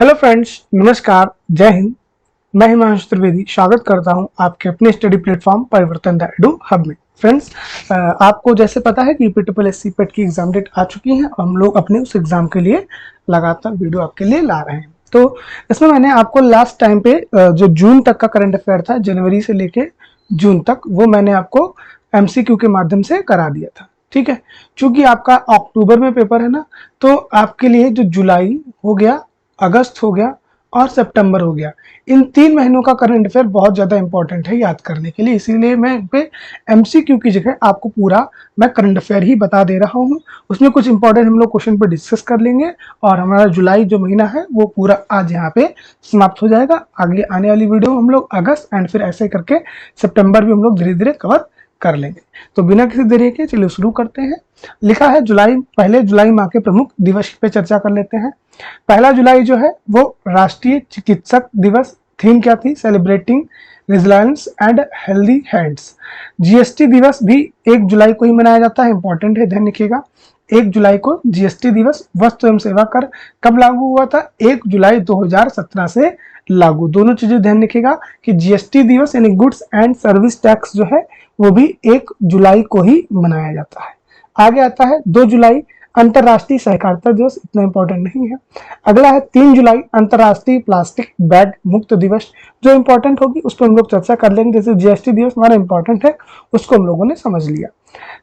Hello friends, नमस्कार, जय हिंद। मैं हिमांशु त्रिवेदी स्वागत करता हूं आपके अपने स्टडी प्लेटफॉर्म परिवर्तन द एडू हब में। फ्रेंड्स, आपको जैसे पता है कि यूपी पेट की एग्जाम डेट आ चुकी है और हम लोग अपने उस एग्जाम के लिए लगातार वीडियो आपके लिए ला रहे हैं। तो इसमें मैंने आपको लास्ट टाइम पे जो जून तक का करंट अफेयर था, जनवरी से लेके जून तक, वो मैंने आपको एमसीक्यू के माध्यम से करा दिया था। ठीक है, चूंकि आपका अक्टूबर में पेपर है ना, तो आपके लिए जो जुलाई हो गया, अगस्त हो गया और सितंबर हो गया, इन 3 महीनों का करंट अफेयर बहुत ज़्यादा इंपॉर्टेंट है याद करने के लिए। इसीलिए मैं पे एमसीक्यू की जगह आपको पूरा मैं करंट अफेयर ही बता दे रहा हूँ। उसमें कुछ इंपॉर्टेंट हम लोग क्वेश्चन पे डिस्कस कर लेंगे और हमारा जुलाई जो महीना है वो पूरा आज यहाँ पे समाप्त हो जाएगा। आगे आने वाली वीडियो हम लोग अगस्त एंड फिर ऐसे करके सितंबर भी हम लोग धीरे धीरे कवर कर लेंगे। तो बिना किसी देरी के चलिए शुरू करते हैं। लिखा है जुलाई, पहले जुलाई माह के प्रमुख दिवस पे चर्चा कर लेते हैं। पहला जुलाई जो है वो राष्ट्रीय चिकित्सक दिवस। थीम क्या थी? Celebrating resilience and healthy hands. GST दिवस भी 1 जुलाई को ही मनाया जाता है, इंपॉर्टेंट है, ध्यान रखिएगा। 1 जुलाई को जीएसटी दिवस। वस्तु एवं सेवा कर कब लागू हुआ था? 1 जुलाई 2017 से लागू। दोनों चीजें ध्यान रखिएगा कि जीएसटी दिवस यानी गुड्स एंड सर्विस टैक्स जो है वो भी 1 जुलाई को ही मनाया जाता है। आगे आता है 2 जुलाई अंतरराष्ट्रीय सहकारिता दिवस, इतना इंपॉर्टेंट नहीं है। अगला है 3 जुलाई अंतरराष्ट्रीय प्लास्टिक बैग मुक्त दिवस। जो इंपॉर्टेंट होगी उस पर हम लोग चर्चा कर लेंगे। जैसे जीएसटी दिवस हमारा इंपॉर्टेंट है, उसको हम लोगों ने समझ लिया।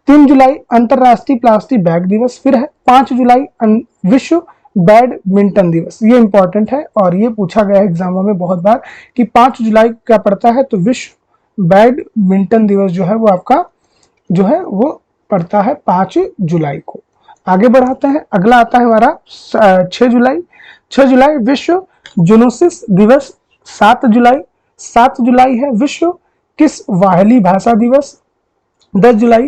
3 जुलाई अंतरराष्ट्रीय प्लास्टिक बैग दिवस। फिर है 5 जुलाई विश्व बैडमिंटन दिवस। ये इंपॉर्टेंट है और ये पूछा गया है एग्जामों में बहुत बार कि 5 जुलाई क्या पड़ता है, तो विश्व बैडमिंटन दिवस जो है वो आपका जो है वो पड़ता है 5 जुलाई को। आगे बढ़ाते हैं, अगला आता है हमारा 6 जुलाई। 6 जुलाई विश्व जूनोसिस दिवस। 7 जुलाई 7 जुलाई है विश्व किस वाहिली भाषा दिवस। 10 जुलाई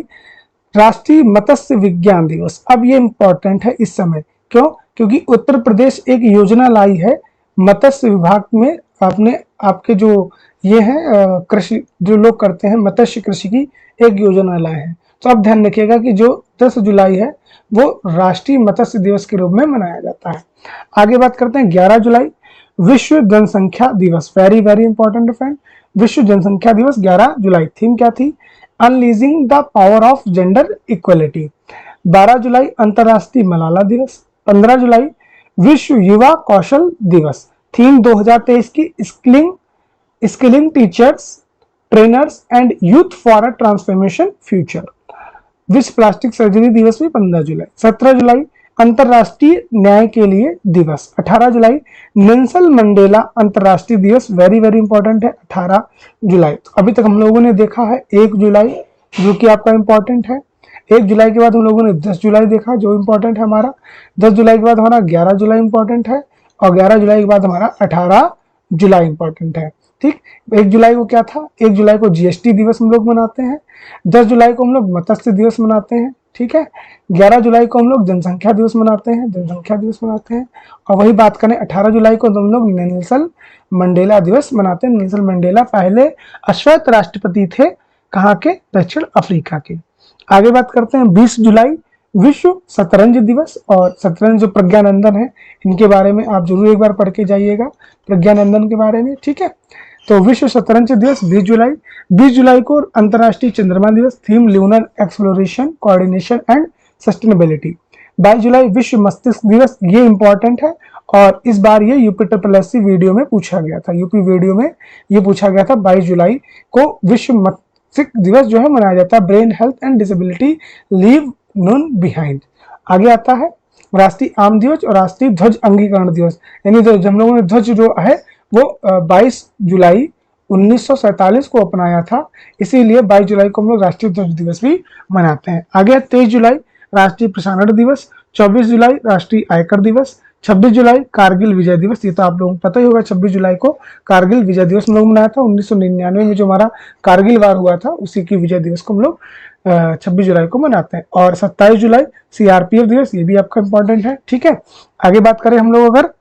राष्ट्रीय मत्स्य विज्ञान दिवस। अब ये इंपॉर्टेंट है इस समय, क्यों? क्योंकि उत्तर प्रदेश एक योजना लाई है मत्स्य विभाग में। आपने आपके जो ये है कृषि जो लोग करते हैं मत्स्य कृषि की एक योजना लाए हैं। तो आप ध्यान रखिएगा कि जो 10 जुलाई है वो राष्ट्रीय मत्स्य दिवस के रूप में मनाया जाता है। आगे बात करते हैं 11 जुलाई विश्व जनसंख्या दिवस। वेरी वेरी इंपॉर्टेंट फ्रेंड, विश्व जनसंख्या दिवस 11 जुलाई। थीम क्या थी? Unleashing the power of gender equality. 12 जुलाई अंतरराष्ट्रीय मलाला दिवस। 15 जुलाई विश्व युवा कौशल दिवस। थीम 2023 की skilling teachers, trainers and youth for a transformation future. विश्व प्लास्टिक सर्जरी दिवस भी 15 जुलाई। 17 जुलाई अंतरराष्ट्रीय न्याय के लिए दिवस। 18 जुलाई नेल्सन मंडेला अंतरराष्ट्रीय दिवस। वेरी वेरी इंपॉर्टेंट है 18 जुलाई। तो अभी तक हम लोगों ने देखा है 1 जुलाई जो कि आपका इंपॉर्टेंट है। 1 जुलाई के बाद हम लोगों ने 10 जुलाई देखा जो इंपॉर्टेंट है हमारा। 10 जुलाई के बाद हमारा 11 जुलाई इंपॉर्टेंट है और 11 जुलाई के बाद हमारा 18 जुलाई इंपॉर्टेंट है। ठीक, 1 जुलाई को क्या था? 1 जुलाई को जीएसटी दिवस हम लोग मनाते हैं। 10 जुलाई को हम लोग मत्स्य दिवस मनाते हैं। ठीक है, 11 जुलाई को हम लोग जनसंख्या दिवस मनाते हैं। और वही बात करें 18 जुलाई को हम लोग नेल्सन मंडेला दिवस मनाते हैं। नेल्सन मंडेला पहले अश्वेत राष्ट्रपति थे, कहाँ के? दक्षिण अफ्रीका के। आगे बात करते हैं 20 जुलाई विश्व शतरंज दिवस। और शतरंज जो प्रज्ञानंदन है इनके बारे में आप जरूर एक बार पढ़ के जाइएगा, प्रज्ञानंदन के बारे में। ठीक है, तो विश्व शतरंज दिवस 20 जुलाई। 20 जुलाई को अंतरराष्ट्रीय चंद्रमा दिवस। Theme lunar exploration, coordination and sustainability. 22 जुलाई विश्व मस्तिष्क दिवस। ये इंपॉर्टेंट है और इस बार ये यूपी वीडियो में पूछा गया था। यूपी वीडियो में ये पूछा गया था 22 जुलाई को विश्व मस्तिष्क दिवस जो है मनाया जाता है। Brain health and disability leave known behind. आगे आता है राष्ट्रीय आम दिवस और राष्ट्रीय ध्वज अंगीकरण दिवस। यानी जो हम लोगों ने ध्वज जो है वो 22 जुलाई 1947 को अपनाया था, इसीलिए 22 जुलाई को हम लोग राष्ट्रीय ध्वज दिवस भी मनाते हैं। आगे 23 जुलाई राष्ट्रीय प्रसारण दिवस। 24 जुलाई राष्ट्रीय आयकर दिवस। 26 जुलाई कारगिल विजय दिवस। ये तो आप लोगों को पता ही होगा, 26 जुलाई को कारगिल विजय दिवस हम लोग मनाया था। 1999 में जो हमारा कारगिल वार हुआ था उसी की विजय दिवस को हम लोग 26 जुलाई को मनाते हैं। और 27 जुलाई सीआरपीएफ दिवस, ये भी आपका इंपॉर्टेंट है। ठीक है, आगे बात करें हम लोग अगर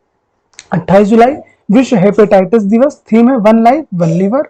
28 जुलाई विश्व हेपेटाइटिस दिवस। थीम है वन लाइफ वन लीवर।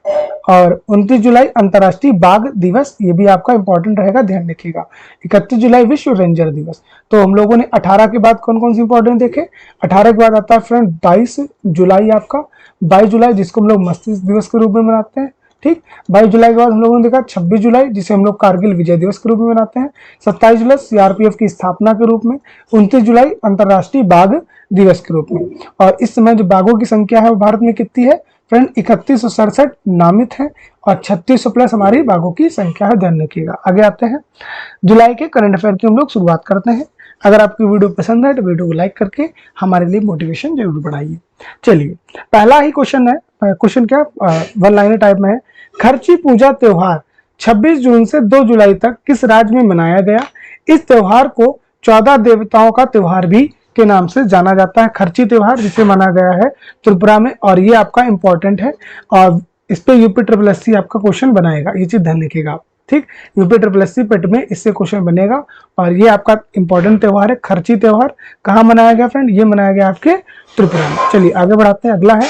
और 29 जुलाई अंतर्राष्ट्रीय बाघ दिवस, ये भी आपका इंपॉर्टेंट रहेगा, ध्यान रखिएगा। 31 जुलाई विश्व रेंजर दिवस। तो हम लोगों ने 18 के बाद कौन कौन सी इंपॉर्टेंट देखे। 18 के बाद आता है फ्रेंड 22 जुलाई आपका, 22 जुलाई जिसको हम लोग मस्तिष्क दिवस के रूप में मनाते हैं। ठीक, 22 जुलाई के बाद हम लोगों ने देखा 26 जुलाई जिसे हम लोग कारगिल विजय दिवस के रूप में मनाते हैं। 27 जुलाई सीआरपीएफ की स्थापना के रूप में। 29 जुलाई अंतर्राष्ट्रीय बाघ दिवस के रूप में। और इस समय जो बाघों की संख्या है वो भारत में कितनी है फ्रेंड, 3167 नामित है और 3600 प्लस हमारी बाघों की संख्या है, ध्यान रखिएगा। आगे आते हैं, जुलाई के करंट अफेयर की हम लोग शुरुआत करते हैं। अगर आपकी वीडियो पसंद है तो वीडियो को लाइक करके हमारे लिए मोटिवेशन जरूर बढ़ाइए। चलिए, पहला ही क्वेश्चन है, क्वेश्चन क्या वन लाइनर टाइप में है। खर्ची पूजा त्योहार 26 जून से 2 जुलाई तक किस राज्य में मनाया गया। इस त्योहार को 14 देवताओं का त्योहार भी के नाम से जाना जाता है। खर्ची त्योहार जिसे माना गया है त्रिपुरा में, और ये आपका इंपॉर्टेंट है और इस पे यूपी ट्रिपल एससी आपका क्वेश्चन बनाएगा, ये चीज ध्यान रखिएगा आप। ठीक, यूपी ट्रिपल एससी पेट में इससे क्वेश्चन बनेगा और ये आपका इंपॉर्टेंट त्योहार है। खर्ची त्योहार कहाँ मनाया गया फ्रेंड, ये मनाया गया आपके त्रिपुरा में। चलिए आगे बढ़ाते हैं, अगला है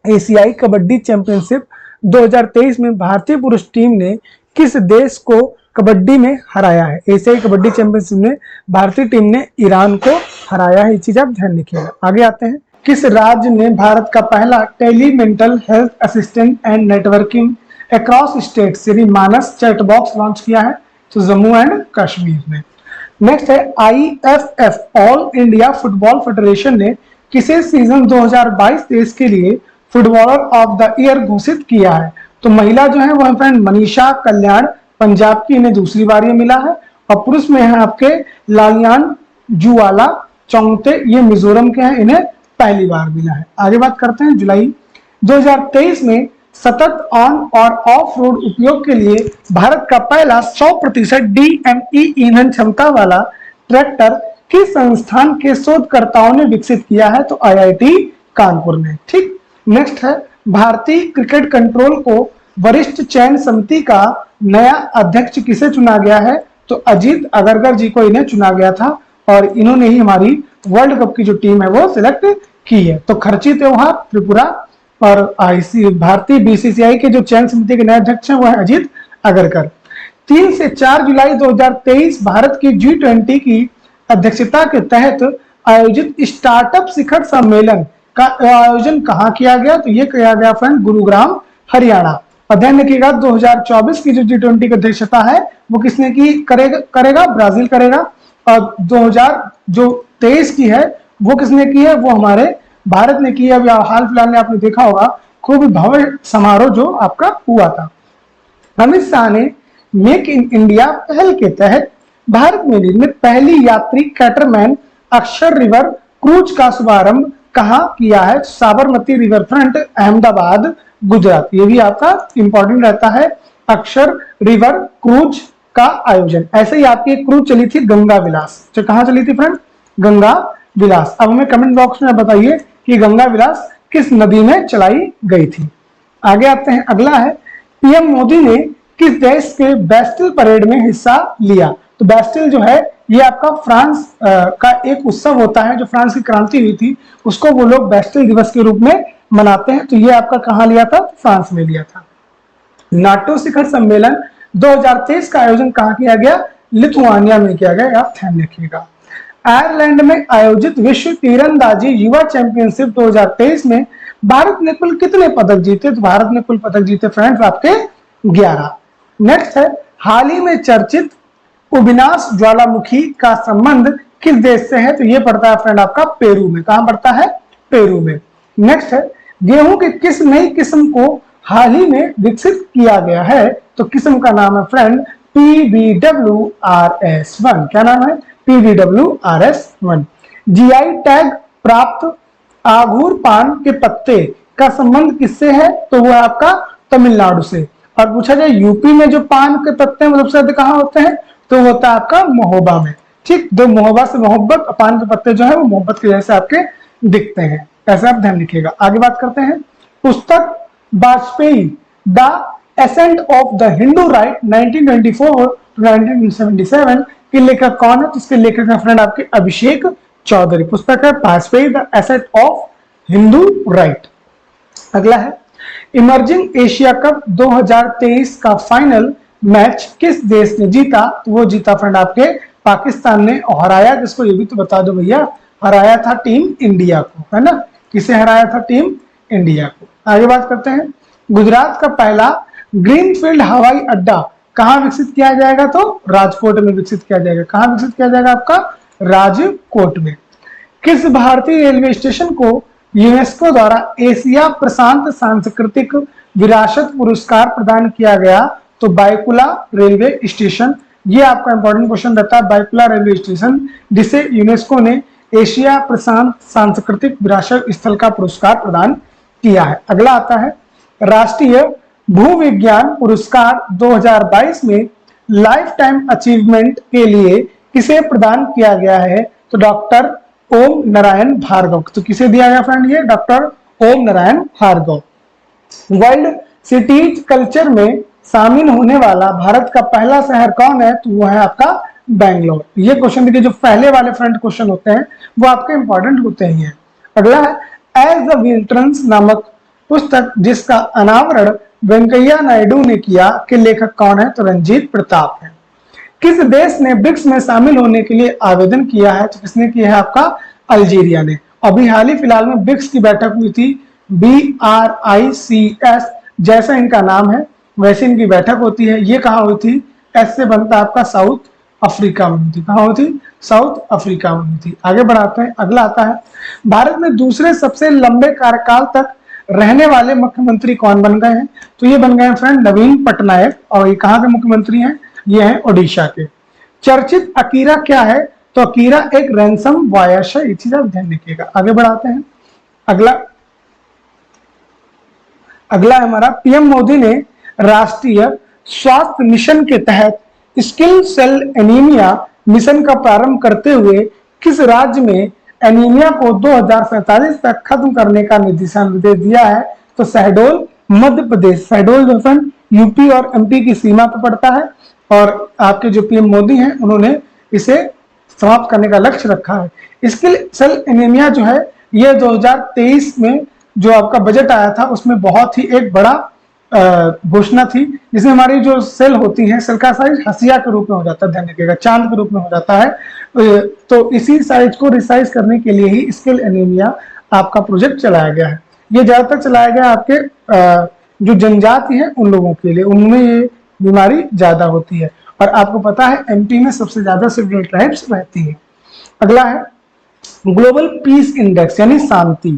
एशियाई कबड्डी चैंपियनशिप 2023 में भारतीय पुरुष टीम ने किस देश को कबड्डी में हराया है। एशियाई कबड्डी चैंपियनशिप में भारतीय टीम ने ईरान को हराया है, ये चीज आप ध्यान रखिएगा। आगे आते हैं, किस राज्य ने भारत का पहला tele mental health assistant and networking across states यानी मानस चैट बॉक्स लॉन्च किया है। तो जम्मू एंड कश्मीर ने। नेक्स्ट है, IFF all India football federation ने किसे सीजन 2022-23 के लिए फुटबॉलर ऑफ द ईयर घोषित किया है। तो महिला जो है वो फ्रेंड मनीषा कल्याण पंजाब की, इन्हें दूसरी बार ये मिला है। और पुरुष में है आपके लालियान जुवाला चौंगते, ये मिजोरम के हैं, इन्हें पहली बार मिला है। आगे बात करते हैं, जुलाई 2023 में सतत ऑन और ऑफ रोड उपयोग के लिए भारत का पहला 100% DME ईंधन क्षमता वाला ट्रैक्टर किस संस्थान के शोधकर्ताओं ने विकसित किया है। तो IIT कानपुर ने। ठीक, नेक्स्ट है, भारतीय क्रिकेट कंट्रोल को वरिष्ठ चयन समिति का नया अध्यक्ष किसे चुना गया है। तो अजीत अगरकर जी को इन्हें चुना गया था और इन्होंने ही हमारी वर्ल्ड कप की जो टीम है वो सिलेक्ट की है। तो खर्ची त्योहार त्रिपुरा और भारतीय BCCI के जो चयन समिति के नए अध्यक्ष हैं वो है अजीत अगरकर। 3 से 4 जुलाई 2023 भारत की G20 की अध्यक्षता के तहत आयोजित स्टार्टअप शिखर सम्मेलन का आयोजन कहाँ किया गया। तो ये किया गया फ्रेंड गुरुग्राम हरियाणा। और ध्यान रखिएगा 2024 की जो G20 की अध्यक्षता है वो किसने की करेगा ब्राजील करेगा। और 2023 की है वो किसने की है, वो हमारे भारत ने की है। अभी हाल फिलहाल में आपने देखा होगा खूब भव्य समारोह जो आपका हुआ था। अमित शाह ने मेक इन इंडिया पहल के तहत भारत में निर्मित पहली यात्री कैटरमैन अक्षर रिवर क्रूज का शुभारंभ कहाँ किया है। Sabarmati river front Ahmedabad Gujarat. ये भी आपका इंपॉर्टेंट रहता है, अक्षर रिवर क्रूज का आयोजन। ऐसे ही आपकी एक क्रूज चली थी गंगा विलास, जो कहाँ चली थी फ्रेंड, गंगा विलास। अब हमें कमेंट बॉक्स में बताइए कि गंगा विलास किस नदी में चलाई गई थी। आगे आते हैं, अगला है, PM मोदी ने किस देश के बैस्टिल परेड में हिस्सा लिया। तो बैस्टिल जो है ये आपका फ्रांस का एक उत्सव होता है, जो फ्रांस की क्रांति हुई थी उसको वो लोग बैस्टिल दिवस के रूप में मनाते हैं। तो ये आपका कहाँ लिया था, फ्रांस में लिया था। नाटो शिखर सम्मेलन 2023 का आयोजन कहाँ किया गया, लिथुआनिया में किया गया, आप ध्यान रखिएगा। आयरलैंड में आयोजित विश्व तीरंदाजी युवा चैंपियनशिप 2023 में भारत ने कुल कितने पदक जीते। तो भारत ने कुल पदक जीते फ्रेंड्स आपके 11। नेक्स्ट है, हाल ही में चर्चित उबिनास ज्वालामुखी का संबंध किस देश से है। तो ये पड़ता है फ्रेंड आपका पेरू में। कहां पड़ता है, पेरू में। नेक्स्ट है, गेहूं की किस नई किस्म को हाल ही में विकसित किया गया है। तो किस्म का नाम है फ्रेंड PBWRS1। क्या नाम है, PBWRS1। GI टैग प्राप्त आघूर पान के पत्ते का संबंध किससे है। तो वो आपका तमिलनाडु से। और पूछा जाए यूपी में जो पान के पत्ते हैं सबसे ज्यादा कहाँ होते हैं, तो होता है आपका महोबा में। ठीक, दो महोबा से मोहब्बत, पान के पत्ते जो है वो मोहब्बत की जैसे आपके दिखते हैं, ऐसा आप ध्यान रखिएगा। आगे बात करते हैं, पुस्तक Vajpayee the ascent of the Hindu right 1924-1977 के लेखक कौन है। तो इसके लेखक है फ्रेंड आपके अभिषेक चौधरी। पुस्तक है Vajpayee the ascent of Hindu right. अगला है, इमर्जिंग एशिया कप 2023 का फाइनल मैच किस देश ने जीता? तो वो जीता फ्रेंड आपके पाकिस्तान ने, और हराया किसको ये भी तो बता दो भैया, हराया था टीम इंडिया को, है ना। किसे हराया था? टीम इंडिया को। आगे बात करते हैं, गुजरात का पहला ग्रीनफील्ड हवाई अड्डा कहां विकसित किया जाएगा? तो राजकोट में विकसित किया जाएगा। कहां विकसित किया जाएगा? आपका राजकोट में। किस भारतीय रेलवे स्टेशन को यूनेस्को द्वारा एशिया प्रशांत सांस्कृतिक विरासत पुरस्कार प्रदान किया गया? तो बायकुला रेलवे स्टेशन, ये आपका इंपॉर्टेंट क्वेश्चन रहता है। बायकुला रेलवे स्टेशन जिसे यूनेस्को ने एशिया प्रशांत सांस्कृतिक विरासत स्थल का पुरस्कार प्रदान किया है। अगला आता है, राष्ट्रीय भूविज्ञान पुरस्कार 2022 में लाइफ टाइम अचीवमेंट के लिए किसे प्रदान किया गया है? तो डॉक्टर ओम नारायण भार्गव। तो किसे दिया गया फ्रेंड? ये doctor Om Narayan Bhargav. World cities culture में शामिल होने वाला भारत का पहला शहर कौन है? तो वो है आपका बेंगलोर। ये क्वेश्चन देखिए, जो पहले वाले फ्रेंड क्वेश्चन होते हैं वो आपके इंपॉर्टेंट होते ही हैं। अगला है, एज द विल्टर्स नामक पुस्तक जिसका अनावरण वेंकैया नायडू ने किया के लेखक कौन है? तो रंजीत प्रताप है। किस देश ने ब्रिक्स में शामिल होने के लिए आवेदन किया है? तो किसने किया है? आपका अल्जीरिया ने। अभी हाल ही फिलहाल में ब्रिक्स की बैठक हुई थी, BRICS जैसा इनका नाम है वैसे इनकी बैठक होती है। ये कहाँ हुई थी? एस से बनता है आपका साउथ अफ्रीका में हुई थी। कहाँ हुई थी? साउथ अफ्रीका में हुई थी। आगे बढ़ाते हैं, अगला आता है, भारत में दूसरे सबसे लंबे कार्यकाल तक रहने वाले मुख्यमंत्री कौन बन गए हैं? तो ये बन गए हैं फ्रेंड नवीन पटनायक, और ये कहाँ के मुख्यमंत्री हैं? ये हैं ओडिशा के। चर्चित अकीरा क्या है? तो अकीरा एक रैंसम वायरस है, ये चीज आप ध्यान रखिएगा। आगे बढ़ाते हैं, अगला हमारा, पीएम मोदी ने राष्ट्रीय स्वास्थ्य मिशन के तहत स्किल सेल एनीमिया मिशन का प्रारंभ करते हुए किस राज्य में एनीमिया को 2047 तक खत्म करने का निर्देश दिया है? तो शहडोल मध्य प्रदेश। शहडोल जो फ्रेंड यूपी और एमपी की सीमा पर पड़ता है, और आपके जो पीएम मोदी हैं उन्होंने इसे समाप्त करने का लक्ष्य रखा है। स्किल सेल एनीमिया जो है ये 2023 में जो आपका बजट आया था उसमें बहुत ही एक बड़ा घोषणा थी, जिसमें हमारी जो सेल होती है, सेल का साइज हसिया के रूप में हो जाता है, ध्यान रखिएगा, चांद के रूप में हो जाता है। तो इसी साइज को रिसाइज करने के लिए ही स्किल एनीमिया आपका प्रोजेक्ट चलाया गया है। ये ज्यादातर चलाया गया आपके जो जनजाति है उन लोगों के लिए, उनमें ये बीमारी ज्यादा होती है। और आपको पता है एमपी में सबसे ज्यादा शेड्यूल ट्राइब्स रहती है। अगला है, ग्लोबल पीस इंडेक्स यानी शांति।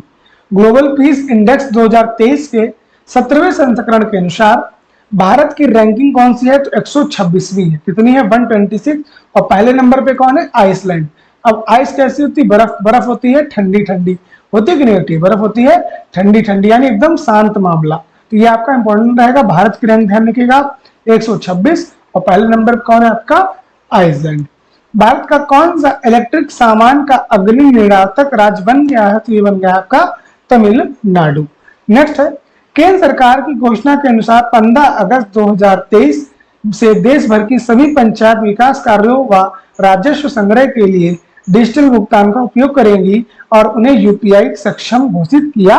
ग्लोबल पीस इंडेक्स 2023 के 17वें संस्करण के अनुसार भारत की रैंकिंग कौन सी है? तो 126वीं है। कितनी है? 126। और पहले नंबर पे कौन है? आइसलैंड। अब आइस कैसी होती है? बर्फ होती है, ठंडी ठंडी होती है कि नहीं होती? बर्फ होती है ठंडी ठंडी, यानी एकदम शांत मामला। तो ये आपका इंपॉर्टेंट रहेगा। भारत की रैंक ध्यान रखिएगा 126, और पहले नंबर पर कौन है? आपका आइसलैंड। भारत का कौन सा इलेक्ट्रिक सामान का अग्रणी निर्यातक राज्य बन गया है? तो ये बन गया आपका तमिलनाडु। नेक्स्ट है, केंद्र सरकार की घोषणा के अनुसार 15 अगस्त 2023 से देश भर की सभी पंचायत विकास कार्यों व राजस्व संग्रह के लिए डिजिटल भुगतान का उपयोग करेंगी और उन्हें यूपीआई सक्षम घोषित किया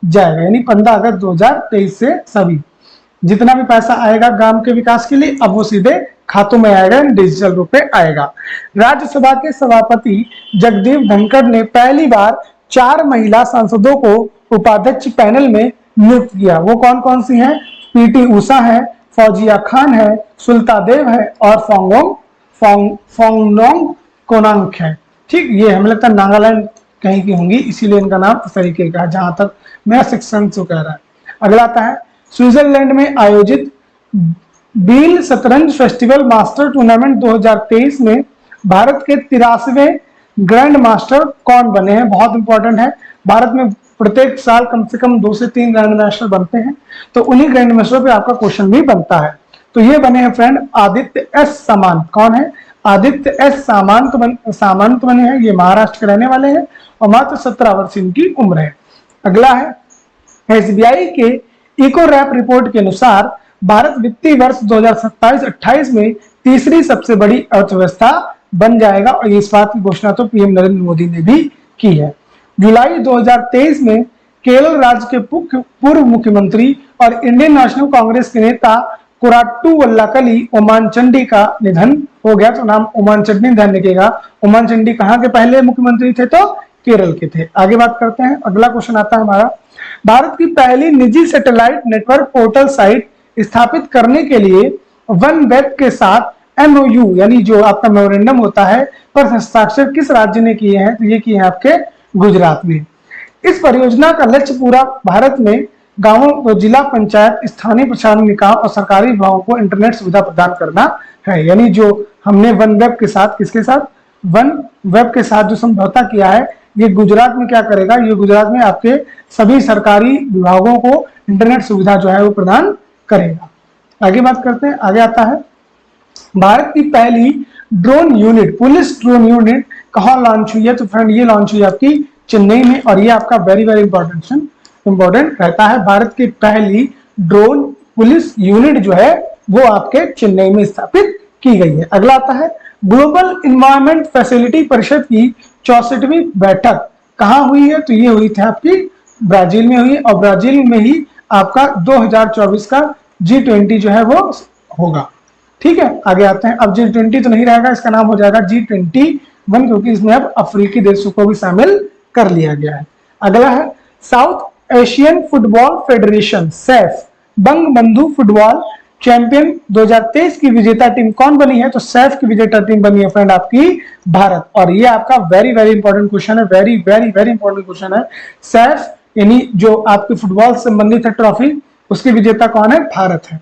जाएगा। यानी 15 अगस्त 2023 से सभी जितना भी पैसा आएगा ग्राम के विकास के लिए अब वो सीधे खातों में आएगा, डिजिटल रूप में आएगा। राज्यसभा के सभापति जगदीप धनखड़ ने पहली बार 4 महिला सांसदों को उपाध्यक्ष पैनल में नियुक्त किया। वो कौन कौन सी हैं? पीटी उषा है, फौजिया खान है, सुल्ता देव है और फोंगनोंग कोनांग है। ठीक, ये हमें लगता है नागालैंड कहीं की होंगी, इसीलिए इनका नाम इस तरीके का है, जहां तक मेरा शिक्षण से कह रहा है। अगला आता है, स्विट्जरलैंड में आयोजित बील शतरंज फेस्टिवल मास्टर टूर्नामेंट 2023 में भारत के 83वें ग्रैंड मास्टर कौन बने हैं? बहुत इंपॉर्टेंट है। भारत में प्रत्येक साल कम से कम 2 से 3 ग्रैंड मास्टर बनते हैं, तो उन्हीं ग्रैंड मास्टर पे आपका क्वेश्चन भी बनता है। तो ये बने हैं फ्रेंड आदित्य एस सामंत। कौन है? आदित्य एस सामंत बने हैं। ये महाराष्ट्र के रहने वाले हैं और मात्र 17 वर्ष इनकी उम्र है। अगला है, एसबीआई के इको रैप रिपोर्ट के अनुसार भारत वित्तीय वर्ष 2027-28 में तीसरी सबसे बड़ी अर्थव्यवस्था बन जाएगा, और इस बात की घोषणा तो पीएम नरेंद्र मोदी ने भी की है। जुलाई 2023 में केरल राज्य के पूर्व मुख्यमंत्री और इंडियन नेशनल कांग्रेस के नेता कोराट्टू वल्लाकली ओमानचंडी का निधन हो गया। तो नाम ओमानचंडी ध्यान रखिएगा। ओमानचंडी कहाँ के पहले मुख्यमंत्री थे? तो केरल के थे। आगे बात करते हैं, अगला क्वेश्चन आता है हमारा, भारत की पहली निजी सैटेलाइट नेटवर्क पोर्टल साइट स्थापित करने के लिए वन वेब के साथ MOU यानी जो आपका मेमोरेंडम होता है पर हस्ताक्षर किस राज्य ने किए हैं? तो ये किए हैं आपके गुजरात में। इस परियोजना का लक्ष्य पूरा भारत में गांवों, जिला पंचायत, स्थानीय प्रशासन निकाय और सरकारी विभागों को इंटरनेट सुविधा प्रदान करना है। यानी जो हमने वन वेब के साथ, किसके साथ? वन वेब के साथ जो समझौता किया है, ये गुजरात में क्या करेगा? ये गुजरात में आपके सभी सरकारी विभागों को इंटरनेट सुविधा जो है वो प्रदान करेगा। आगे बात करते हैं, आगे आता है, भारत की पहली drone unit, police drone unit कहाँ लॉन्च हुई है? तो फ्रेंड ये लॉन्च हुई आपकी चेन्नई में, और ये आपका वेरी वेरी इंपॉर्टेंट रहता है। भारत की पहली ड्रोन पुलिस यूनिट जो है वो आपके चेन्नई में स्थापित की गई है। अगला आता है, ग्लोबल इन्वायरमेंट फैसिलिटी परिषद की 64वीं बैठक कहाँ हुई है? तो ये हुई थी आपकी ब्राजील में हुई, और ब्राजील में ही आपका 2024 का G20 जो है वो होगा। ठीक है, आगे आते हैं। अब G20 तो नहीं रहेगा, इसका नाम हो जाएगा G21, क्योंकि इसमें अब अफ्रीकी देशों को भी शामिल कर लिया गया है। अगला है, south Asian football federation Saif बंग बंधु फुटबॉल चैंपियन 2023 की विजेता टीम कौन बनी है? तो सैफ की विजेता टीम बनी है फ्रेंड आपकी भारत। और ये आपका वेरी वेरी इंपॉर्टेंट क्वेश्चन है, very very very important question है। सैफ यानी जो आपकी फुटबॉल से संबंधित है ट्रॉफी, उसकी विजेता कौन है? भारत है।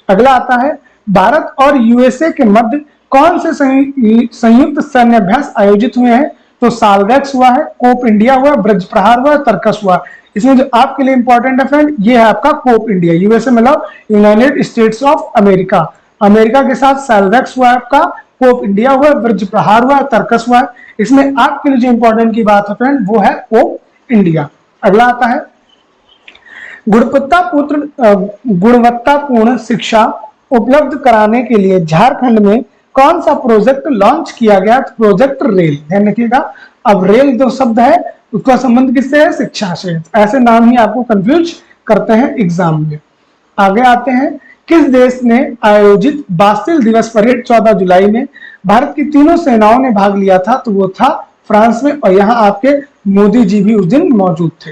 अगला आता है, भारत और USA के मध्य कौन से संयुक्त सैन्य अभ्यास आयोजित हुए हैं? तो सालवैक्स हुआ है, कोप इंडिया हुआ, ब्रज प्रहार हुआ, तर्कस हुआ। इसमें जो आपके लिए इंपॉर्टेंट है फ्रेंड, ये है आपका कोप इंडिया। USA मतलब United states of America, America के साथ सालवैक्स हुआ आपका, कोप इंडिया हुआ, ब्रज प्रहार हुआ, तर्कस हुआ। इसमें आपके लिए जो इंपॉर्टेंट की बात है फ्रेंड वो है कोप इंडिया। अगला आता है, गुणवत्तापूर्ण शिक्षा उपलब्ध कराने के लिए झारखंड में कौन सा प्रोजेक्ट लॉन्च किया गया? तो प्रोजेक्ट रेल, ध्यान रखिएगा। अब रेल जो शब्द है उसका संबंध किससे है? शिक्षा से। ऐसे नाम ही आपको कंफ्यूज करते हैं एग्जाम में। आगे आते हैं, किस देश ने आयोजित बास्टिल दिवस परेड 14 जुलाई में भारत की तीनों सेनाओं ने भाग लिया था? तो वो था फ्रांस में, और यहाँ आपके मोदी जी भी उस दिन मौजूद थे।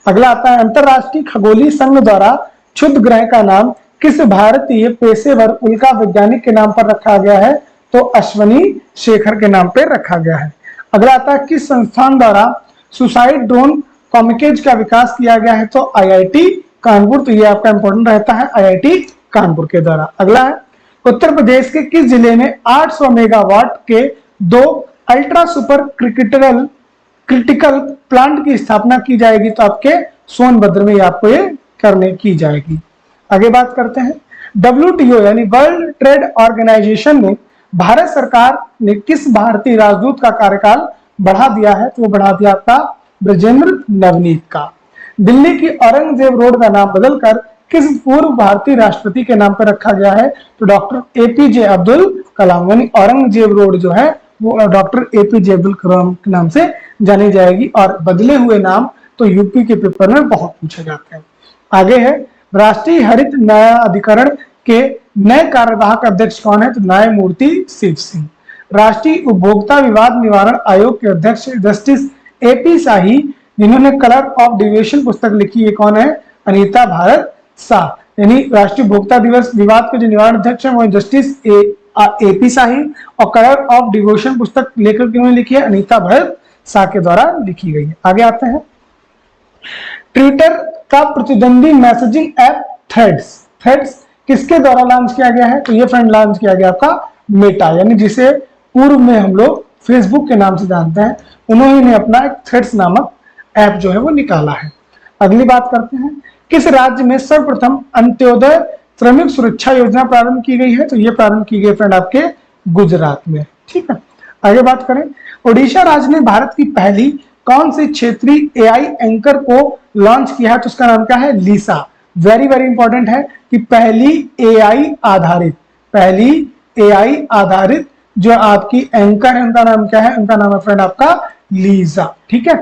अगला आता है, अंतरराष्ट्रीय खगोलीय संघ द्वारा क्षुद्र ग्रह का नाम किस भारतीय पेशेवर उल्का वैज्ञानिक के नाम पर रखा गया है? तो अश्वनी शेखर के नाम पर रखा गया है। अगला आता है, किस संस्थान द्वारा सुसाइड ड्रोन कॉमिकेज का विकास किया गया है? तो IIT कानपुर। तो ये आपका इंपॉर्टेंट रहता है, IIT कानपुर के द्वारा। अगला है, उत्तर प्रदेश के किस जिले में 800 मेगावाट के 2 अल्ट्रा सुपर क्रिटिकल प्लांट की स्थापना की जाएगी? तो आपके सोनभद्र में आपको ये करने की जाएगी। आगे बात करते हैं, WTO यानी वर्ल्ड ट्रेड ऑर्गेनाइजेशन ने भारत सरकार ने किस भारतीय राजदूत का कार्यकाल बढ़ा दिया है? तो वो बढ़ा दिया आपका ब्रजेंद्र नवनीत का। दिल्ली की औरंगजेब रोड का नाम बदलकर किस पूर्व भारतीय राष्ट्रपति के नाम पर रखा गया है? तो डॉक्टर APJ अब्दुल कलाम, यानी औरंगजेब रोड जो है वो डॉक्टर APJ अब्दुल कलाम के नाम से जानी जाएगी। और बदले हुए नाम तो यूपी के पेपर में बहुत पूछे जाते हैं। आगे है, राष्ट्रीय हरित न्यायाधिकरण के नए कार्यवाहक अध्यक्ष कौन है? तो न्यायमूर्ति शिव सिंह। राष्ट्रीय उपभोक्ता विवाद निवारण आयोग के अध्यक्ष जस्टिस AP शाही, जिन्होंने कलर ऑफ डिविएशन पुस्तक लिखी है, कौन है? अनीता भारत शाह। यानी राष्ट्रीय उपभोक्ता दिवस विवाद के जो निवारण अध्यक्ष है वो जस्टिस AP शाही, और कलर ऑफ डिवोशन पुस्तक लेकर किन्होंने लिखी है? अनीता भारत शाह के द्वारा लिखी गई है। आगे आते हैं, ट्विटर का प्रतिद्वंदी मैसेजिंग ऐप थ्रेड्स किसके द्वारा लॉन्च किया गया है? तो ये फ्रेंड लॉन्च किया गया आपका मेटा, यानी जिसे पूर्व में हम लोग फेसबुक के नाम से जानते हैं, उन्होंने ने अपना एक थ्रेड्स नामक ऐप जो है वो निकाला है। अगली बात करते हैं, किस राज्य में सर्वप्रथम अंत्योदय श्रमिक सुरक्षा योजना प्रारंभ की गई है? तो ये प्रारंभ की गई फ्रेंड आपके गुजरात में। ठीक है, आगे बात करें, ओडिशा राज्य ने भारत की पहली कौन सी क्षेत्रीय AI एंकर को लॉन्च किया है? तो उसका नाम क्या है? लीसा। वेरी वेरी इंपॉर्टेंट है कि पहली AI आधारित जो आपकी एंकर है उनका नाम क्या है? उनका नाम है फ्रेंड आपका लीजा। ठीक है,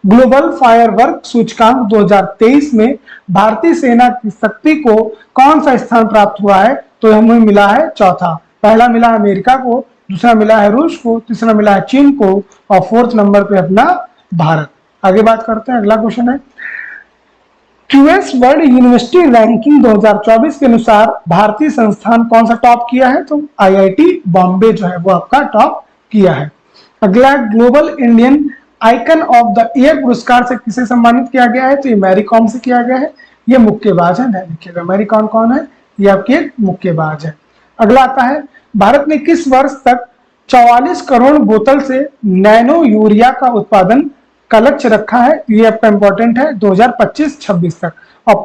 ग्लोबल फायरवर्क सूचकांक 2023 में भारतीय सेना की शक्ति को कौन सा स्थान प्राप्त हुआ है? तो हमें मिला है चौथा। पहला मिला है अमेरिका को, दूसरा मिला है रूस को, तीसरा मिला है चीन को और फोर्थ नंबर पे अपना भारत। आगे बात करते हैं, अगला क्वेश्चन है क्यूएस वर्ल्ड यूनिवर्सिटी रैंकिंग 2024 के अनुसार भारतीय संस्थान कौन सा टॉप किया है? तो आईआईटी बॉम्बे जो है वो आपका टॉप किया है। अगला global Indian icon of the year पुरस्कार से किसे सम्मानित किया गया है? तो ये मैरी कॉम से किया गया है। ये मुक्केबाज है, ध्यान रखिएगा। मैरी कॉम कौन है? ये आपकी एक मुक्केबाज है। अगला आता है भारत ने किस वर्ष तक 44 करोड़ बोतल से नैनो यूरिया का उत्पादन का लक्ष्य रखा है? ये आपका इंपॉर्टेंट है, 2025-26 तक। और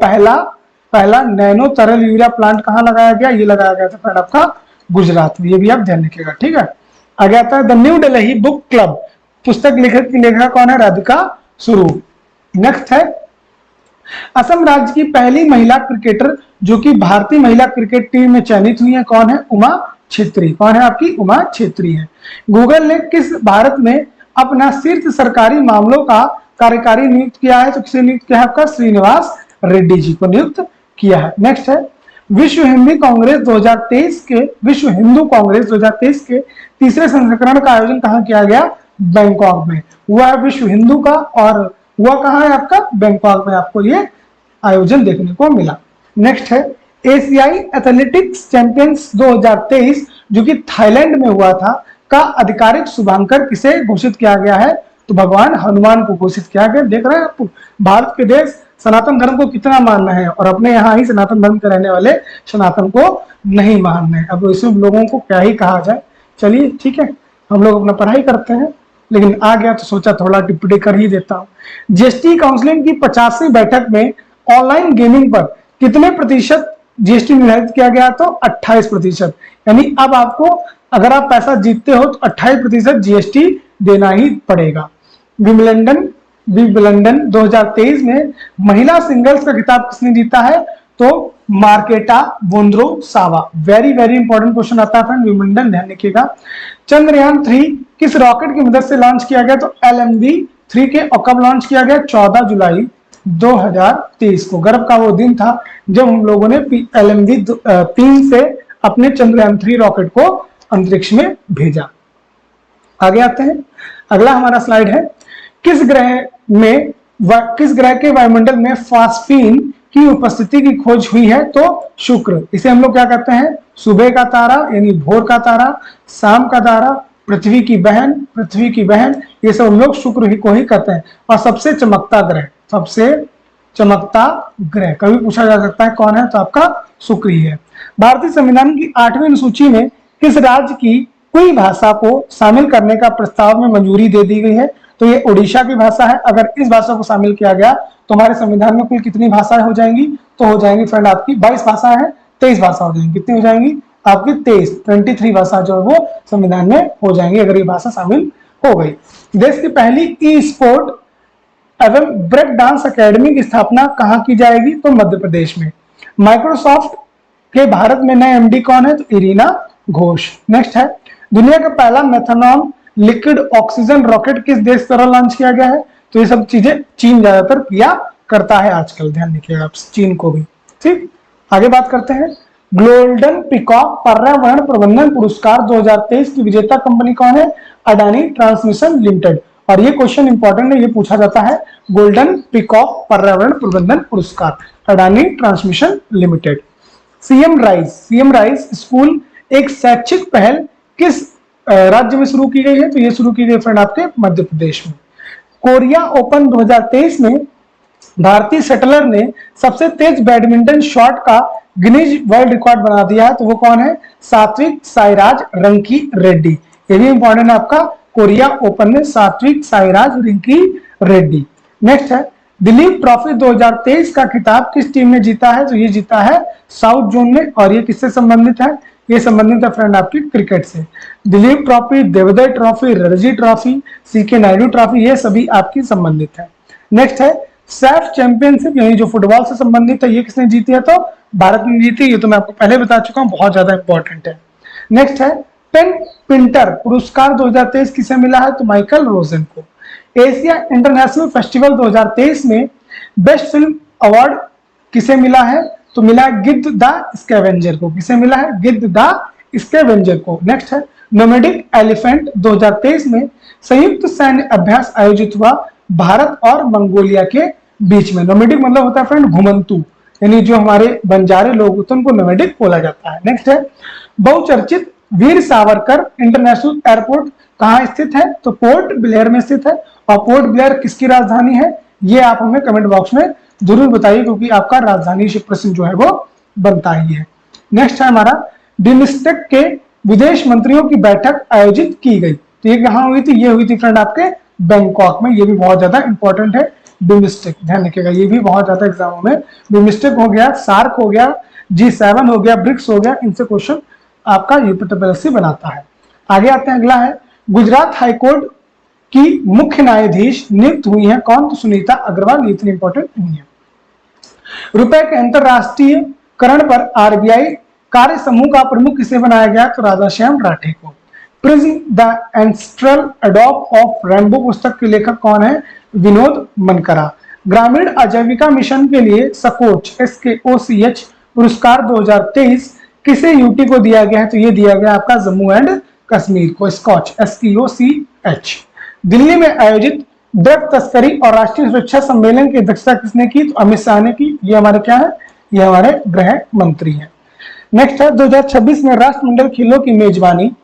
पहला नैनो तरल यूरिया प्लांट कहाँ लगाया गया? ये लगाया गया था फ्रेंड आपका गुजरात में। ये भी आप ध्यान रखिएगा, ठीक है। आगे आता है the new Delhi book club, पुस्तक लेखक की लेखिका कौन है? राधिका स्वरूप। नेक्स्ट है असम राज्य की पहली महिला क्रिकेटर जो कि भारतीय महिला क्रिकेट टीम में चयनित हुई है, कौन है? उमा छेत्री। कौन है आपकी? उमा छेत्री है। गूगल ने किस भारत में अपना शीर्ष सरकारी मामलों का कार्यकारी नियुक्त किया है? तो किसे नियुक्त किया है? आपका श्रीनिवास रेड्डी जी को नियुक्त किया है। नेक्स्ट है विश्व हिंदू कांग्रेस 2023 के तीसरे संस्करण का आयोजन कहाँ किया गया? बैंकॉक में। हुआ है विश्व हिंदू का, और हुआ कहाँ है आपका? बैंकॉक में आपको ये आयोजन देखने को मिला। नेक्स्ट है एशियाई एथलेटिक्स चैंपियंस 2023 जो कि थाईलैंड में हुआ था का आधिकारिक शुभांकर किसे घोषित किया गया है? तो भगवान हनुमान को घोषित किया गया। देख रहे हैं आप भारत के देश सनातन धर्म को कितना मानना है, और अपने यहाँ ही सनातन धर्म के रहने वाले सनातन को नहीं मानना है। अब ऐसे लोगों को क्या ही कहा जाए। चलिए ठीक है, हम लोग अपना पढ़ाई करते हैं, लेकिन आ गया तो सोचा थोड़ा टिप्पणी कर ही देता हूँ। जीएसटी काउंसिलिंग की 50वीं बैठक में ऑनलाइन गेमिंग पर कितने प्रतिशत जीएसटी निर्धारित किया गया? तो 28%। यानी अब आपको अगर आप पैसा जीतते हो तो 28% जीएसटी देना ही पड़ेगा। विम्बलडन 2023 में महिला सिंगल्स का खिताब किसने जीता है? तो Marketa Vondrousova. Very very important question आता है फ्रेंड, विम्बलडन, ध्यान रखिएगा। चंद्रयान 3 किस रॉकेट की मदद से लॉन्च किया गया? तो LMV-3 के, और कब लॉन्च किया गया? 14 जुलाई 2023 को। गर्व का वो दिन था जब हम लोगों ने LMV-3 से अपने चंद्रयान 3 रॉकेट को अंतरिक्ष में भेजा। आगे आते हैं, अगला हमारा स्लाइड है किस ग्रह के वायुमंडल में फास्फीन की उपस्थिति की खोज हुई है? तो शुक्र। इसे हम लोग क्या कहते हैं? सुबह का तारा यानी भोर का तारा, शाम का तारा, पृथ्वी की बहन, ये सब हम लोग शुक्र ही को ही कहते हैं। और सबसे चमकता ग्रह कभी पूछा जा सकता है कौन है? तो आपका शुक्र ही है। भारतीय संविधान की 8वीं अनुसूची में किस राज्य की कोई भाषा को शामिल करने का प्रस्ताव में मंजूरी दे दी गई है? तो ये उड़ीसा की भाषा है। अगर इस भाषा को शामिल किया गया तो हमारे संविधान में कुल कितनी भाषाएं हो जाएंगी? तो हो जाएंगी फ्रेंड आपकी 22 भाषा है, 23 भाषा हो जाएंगी। कितनी हो जाएंगी? आपकी 23 भाषा जो है वो संविधान में हो जाएंगी अगर ये भाषा शामिल हो गई। देश की पहली ई स्पोर्ट एवं ब्रेक डांस अकेडमी की स्थापना कहाँ की जाएगी? तो मध्य प्रदेश में। माइक्रोसॉफ्ट के भारत में नए एमडी कौन है? तो इरीना घोष। नेक्स्ट है दुनिया का पहला मेथनॉल लिक्विड ऑक्सीजन रॉकेट किस देश द्वारा लॉन्च किया गया है? तो ये सब चीजें चीन ज्यादातर किया करता है आजकल, ध्यान रखिएगा आप चीन को भी। ठीक, आगे बात करते हैं। गोल्डन पीकॉक पर्यावरण प्रबंधन पुरस्कार 2023 की विजेता कंपनी कौन है? Adani transmission limited. और ये क्वेश्चन इंपॉर्टेंट है, ये पूछा जाता है गोल्डन पीकॉक पर्यावरण प्रबंधन पुरस्कार Adani transmission limited. CM rise school एक शैक्षिक पहल किस राज्य में शुरू की गई है? तो ये शुरू की गई फ्रेंड आपके मध्य प्रदेश में। कोरिया ओपन 2023 में भारतीय शटलर ने सबसे तेज बैडमिंटन शॉट का गिनीज वर्ल्ड रिकॉर्ड बना दिया है। तो वो कौन है? सात्विक साईराज रंकी रेड्डी। ये भी इंपॉर्टेंट है आपका, कोरिया ओपन में सात्विक साईराज रंकी रेड्डी। नेक्स्ट है दिलीप ट्रॉफी 2023 का खिताब किस टीम ने जीता है? तो ये जीता है साउथ जोन में। और ये किससे संबंधित है? ये संबंधित है फ्रेंड आपकी क्रिकेट से। Duleep trophy, Deodhar trophy, Ranji trophy, CK Naidu trophy, ये सभी आपकी संबंधित है। नेक्स्ट है सैफ चैंपियनशिप यानी जो फुटबॉल से संबंधित है, ये किसने जीती है? तो भारत ने जीती। ये तो मैं आपको पहले बता चुका हूँ, बहुत ज्यादा इंपॉर्टेंट है। नेक्स्ट है पेन पिंटर पुरस्कार 2023 किसे मिला है? तो माइकल रोजन को। एशिया इंटरनेशनल फेस्टिवल 2023 में बेस्ट फिल्म अवार्ड किसे मिला है? तो मिला है गिद्ध द स्कैवेंजर को। किसे मिला है? गिद्ध द स्कैवेंजर को। नेक्स्ट है नोमैडिक एलिफेंट 2023 में संयुक्त सैन्य अभ्यास आयोजित हुआ भारत और मंगोलिया के बीच में। नोमैडिक मतलब होता है फ्रेंड घुमंतु, यानी जो हमारे बंजारे लोग होते हैं उनको नोमैडिक बोला जाता है। नेक्स्ट है बहुचर्चित वीर सावरकर इंटरनेशनल एयरपोर्ट कहाँ स्थित है? तो पोर्ट ब्लेयर में स्थित है। और पोर्ट ब्लेयर किसकी राजधानी है? ये आप हमें कमेंट बॉक्स में जरूर बताइए, क्योंकि आपका राजधानी से प्रश्न जो है वो बनता ही है। नेक्स्ट है हमारा बिम्स्टेक के विदेश मंत्रियों की बैठक आयोजित की गई। तो ये कहाँ हुई थी? ये हुई थी फ्रेंड आपके बैंकॉक में। ये भी बहुत ज्यादा इंपॉर्टेंट है बिम्स्टेक, ध्यान रखिएगा, ये भी बहुत ज्यादा एग्जामों में। बिम्स्टेक हो गया, सार्क हो गया, G7 हो गया, ब्रिक्स हो गया, इनसे क्वेश्चन आपका यूपीएससी बनाता है। आगे आते हैं, अगला है गुजरात हाईकोर्ट की मुख्य न्यायाधीश नियुक्त हुई है कौन? तो सुनीता अग्रवाल। ये इतनी इंपॉर्टेंट नहीं है। रुपए के अंतरराष्ट्रीयकरण पर आरबीआई कार्य समूह का प्रमुख किसे बनाया गया? तो राधाश्याम राठे को। प्रिज्म द एंस्ट्रल एडॉप ऑफ रेनबो पुस्तक के लेखक कौन है? विनोद मनकरा। ग्रामीण आजीविका मिशन के लिए सकोच SKOCH पुरस्कार 2023 किसे यूटी को दिया गया है? तो ये दिया गया आपका जम्मू एंड कश्मीर को, स्कॉच SKOCH। दिल्ली में आयोजित ड्रग तस्करी और राष्ट्रीय सुरक्षा सम्मेलन की अध्यक्षता किसने की? तो अमित शाह ने की। ये हमारे क्या है? ये हमारे गृह मंत्री हैं। नेक्स्ट है 2026 में राष्ट्रमंडल खेलों की मेजबानी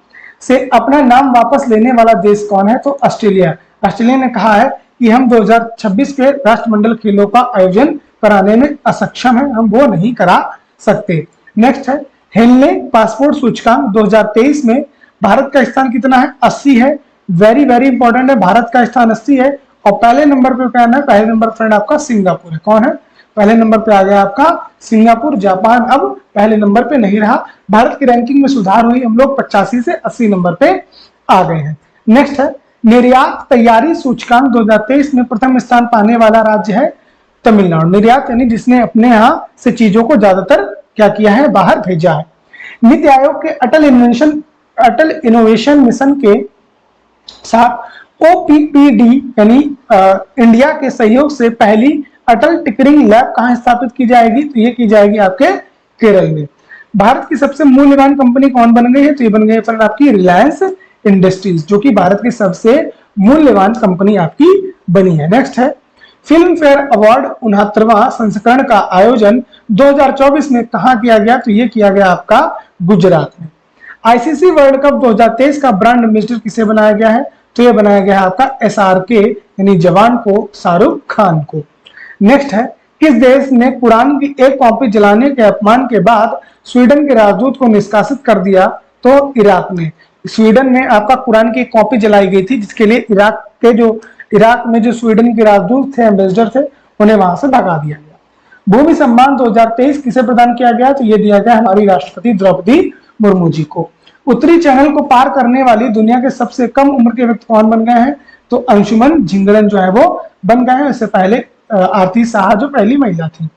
से अपना नाम वापस लेने वाला देश कौन है? तो ऑस्ट्रेलिया। ऑस्ट्रेलिया ने कहा है कि हम 2026 के राष्ट्रमंडल खेलों का आयोजन कराने में असक्षम है, हम वो नहीं करा सकते। नेक्स्ट है हेनले पासपोर्ट सूचकांक 2023 में भारत का स्थान कितना है? 80 है। वेरी वेरी इंपॉर्टेंट है, भारत का स्थान 80 है। और पहले नंबर पे क्या है? पहले नंबर फ्रेंड आपका सिंगापुर है। कौन है? पहले नंबर पे आ गया आपका सिंगापुर। जापान अब पहले नंबर पे नहीं रहा। भारत की रैंकिंग में सुधार हुई, हम लोग 85 से 80 नंबर पे आ गए हैं। नेक्स्ट है निर्यात तैयारी सूचकांक 2023 में प्रथम स्थान पाने वाला राज्य है तमिलनाडु। निर्यात यानी जिसने अपने यहाँ से चीजों को ज्यादातर क्या किया है? बाहर भेजा है। नीति आयोग के अटल इनोवेशन मिशन के साथ OPPD यानी इंडिया के सहयोग से पहली अटल टिकरिंग लैब कहां स्थापित की जाएगी? तो ये की जाएगी आपके केरल में। भारत की सबसे मूल्यवान कंपनी कौन बन गई है? तो ये बन गई है आपकी रिलायंस इंडस्ट्रीज, जो कि भारत की सबसे मूल्यवान कंपनी आपकी बनी है। नेक्स्ट है फिल्म फेयर अवार्ड 69वां संस्करण का आयोजन 2024 में कहां किया गया? तो ये किया गया आपका गुजरात में। आईसीसी वर्ल्ड कप 2023 का ब्रांड एम्बेसडर किसे बनाया गया है? तो ये बनाया गया है आपका SRK यानी जवान को, शाहरुख खान को। नेक्स्ट है किस देश ने कुरान की एक कॉपी जलाने के अपमान के बाद स्वीडन के राजदूत को निष्कासित कर दिया? तो इराक ने। स्वीडन में आपका कुरान की एक कॉपी जलाई गई थी, जिसके लिए इराक में जो स्वीडन के राजदूत थे, एम्बेसडर थे, उन्हें वहां से भगा दिया गया। भूमि सम्मान 2023 किसे प्रदान किया गया? तो ये दिया गया हमारी राष्ट्रपति द्रौपदी मुर्मू जी को। उत्तरी चैनल को पार करने वाली दुनिया के सबसे कम उम्र के व्यक्ति कौन बन गए हैं? तो अंशुमन झिंगरन जो है वो बन गए हैं। इससे पहले आरती साहा जो पहली महिला थी।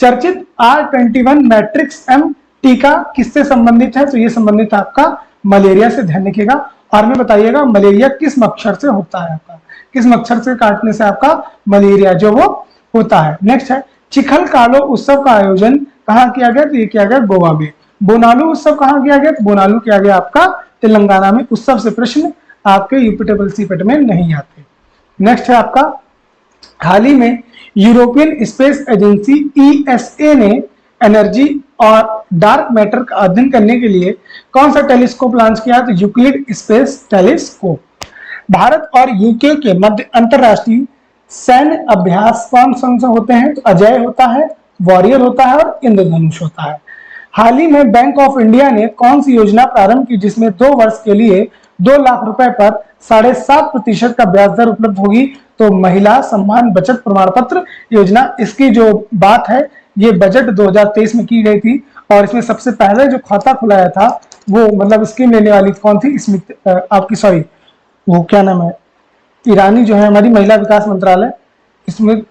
चर्चित R21 मैट्रिक्स M टीका किससे संबंधित है? तो ये संबंधित है आपका मलेरिया से, ध्यान रखिएगा। और में बताइएगा मलेरिया किस मच्छर से होता है? आपका किस मच्छर से काटने से आपका मलेरिया जो वो होता है। नेक्स्ट है चिखल कालो उत्सव का आयोजन कहाँ किया गया? तो ये किया गया गोवा में। बोनालू उत्सव कहाँ किया गया? तो बोनालू किया गया आपका तेलंगाना में। उत्सव से प्रश्न आपके यूपीएससी में नहीं आते। नेक्स्ट है आपका हाल ही में यूरोपियन स्पेस एजेंसी ESA ने एनर्जी और डार्क मैटर का अध्ययन करने के लिए कौन सा टेलीस्कोप लॉन्च किया? तो यूक्लिड स्पेस टेलीस्कोप। भारत और यूके के मध्य अंतरराष्ट्रीय सैन्य अभ्यास कौन से होते हैं? तो अजय होता है, वॉरियर होता है और इंद्रधनुष होता है। हाल ही में बैंक ऑफ इंडिया ने कौन सी योजना प्रारंभ की जिसमें 2 वर्ष के लिए 2 लाख रुपए पर 7.5% का ब्याज दर उपलब्ध होगी? तो महिला सम्मान बचत प्रमाण पत्र योजना। इसकी जो बात है ये बजट 2023 में की गई थी और इसमें सबसे पहले जो खाता खुलाया था वो मतलब स्कीम लेने वाली कौन थी? आपकी सॉरी वो क्या नाम है, ईरानी जो है हमारी महिला विकास मंत्रालय, स्मृति